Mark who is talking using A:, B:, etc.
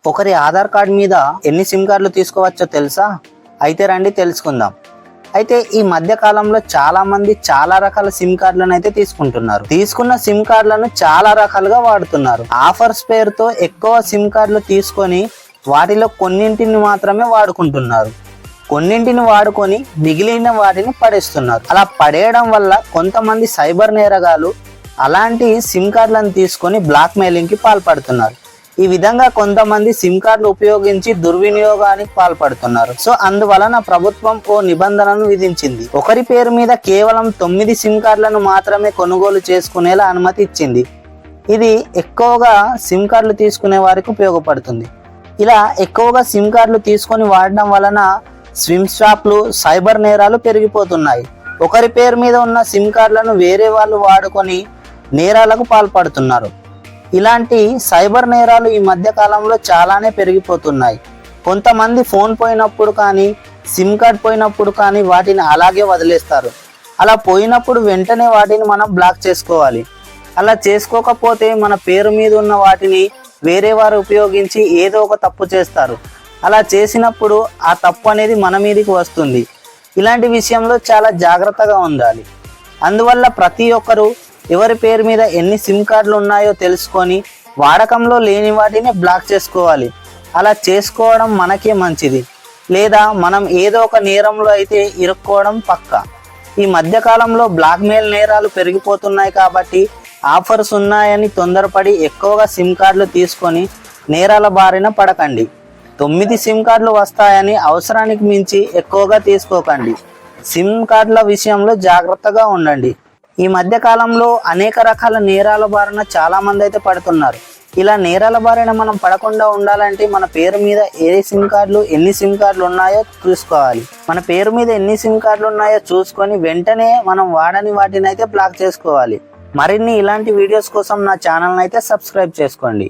A: ఒకరి ఆధార్ కార్డు మీద ఎన్ని సిమ్ కార్డులు తీసుకోవచ్చో తెలుసా? అయితే రండి తెలుసుకుందాం. అయితే ఈ మధ్య కాలంలో చాలా మంది చాలా రకాల సిమ్ కార్డులను అయితే తీసుకుంటున్నారు. తీసుకున్న సిమ్ కార్డులను చాలా రకాలుగా వాడుతున్నారు. ఆఫర్స్ పేరుతో ఎక్కువ సిమ్ కార్డులు తీసుకొని వాటిలో కొన్నింటిని మాత్రమే వాడుకుంటున్నారు. కొన్నింటిని వాడుకొని మిగిలిన వాటిని పడేస్తున్నారు. అలా పడేయడం వల్ల కొంతమంది సైబర్ నేరగాలు అలాంటి సిమ్ కార్డులను తీసుకొని బ్లాక్ మెయిలింగ్ కి పాల్పడుతున్నారు. ఈ విధంగా కొంతమంది సిమ్ కార్డులు ఉపయోగించి దుర్వినియోగానికి పాల్పడుతున్నారు. సో అందువలన ప్రభుత్వం ఓ నిబంధనను విధించింది. ఒకరి పేరు మీద కేవలం 9 సిమ్ కార్డులను మాత్రమే కొనుగోలు చేసుకునేలా అనుమతి ఇచ్చింది. ఇది ఎక్కువగా సిమ్ కార్డులు తీసుకునే వారికి ఉపయోగపడుతుంది. ఇలా ఎక్కువగా సిమ్ కార్డులు తీసుకొని వాడడం వలన స్విమ్ స్వాప్లు, సైబర్ నేరాలు పెరిగిపోతున్నాయి. ఒకరి పేరు మీద ఉన్న సిమ్ కార్డులను వేరే వాళ్ళు వాడుకొని నేరాలకు పాల్పడుతున్నారు. ఇలాంటి సైబర్ నేరాలు ఈ మధ్య కాలంలో చాలానే పెరిగిపోతున్నాయి. కొంతమంది ఫోన్ పోయినప్పుడు కానీ, సిమ్ కార్డ్ పోయినప్పుడు కానీ వాటిని అలాగే వదిలేస్తారు. అలా పోయినప్పుడు వెంటనే వాటిని మనం బ్లాక్ చేసుకోవాలి. అలా చేసుకోకపోతే మన పేరు మీద ఉన్న వాటిని వేరే వారు ఉపయోగించి ఏదో ఒక తప్పు చేస్తారు. అలా చేసినప్పుడు ఆ తప్పు అనేది మన మీదకి వస్తుంది. ఇలాంటి విషయంలో చాలా జాగ్రత్తగా ఉండాలి. అందువల్ల ప్రతి ఒక్కరూ ఎవరి పేరు మీద ఎన్ని సిమ్ కార్డులు ఉన్నాయో తెలుసుకొని వాడకంలో లేని వాటిని బ్లాక్ చేసుకోవాలి. అలా చేసుకోవడం మనకే మంచిది. లేదా మనం ఏదో ఒక నేరంలో అయితే ఇరుక్కోవడం పక్కా. ఈ మధ్యకాలంలో బ్లాక్ మెయిల్ నేరాలు పెరిగిపోతున్నాయి కాబట్టి ఆఫర్స్ ఉన్నాయని తొందరపడి ఎక్కువగా సిమ్ కార్డులు తీసుకొని నేరాల బారిన పడకండి. 9 సిమ్ కార్డులు వస్తాయని అవసరానికి మించి ఎక్కువగా తీసుకోకండి. సిమ్ కార్డుల విషయంలో జాగ్రత్తగా ఉండండి. ఈ మధ్య కాలంలో అనేక రకాల నేరాల బారిన చాలా మంది అయితే పడుతున్నారు. ఇలా నేరాల బారిన మనం పడకుండా ఉండాలంటే మన పేరు మీద ఎన్ని సిమ్ కార్డులు ఉన్నాయో చూసుకోవాలి. మన పేరు మీద ఎన్ని సిమ్ కార్డులు ఉన్నాయో చూసుకొని వెంటనే మనం వాడని వాటిని అయితే బ్లాక్ చేసుకోవాలి. మరిన్ని ఇలాంటి వీడియోస్ కోసం నా ఛానల్ని అయితే సబ్స్క్రైబ్ చేసుకోండి.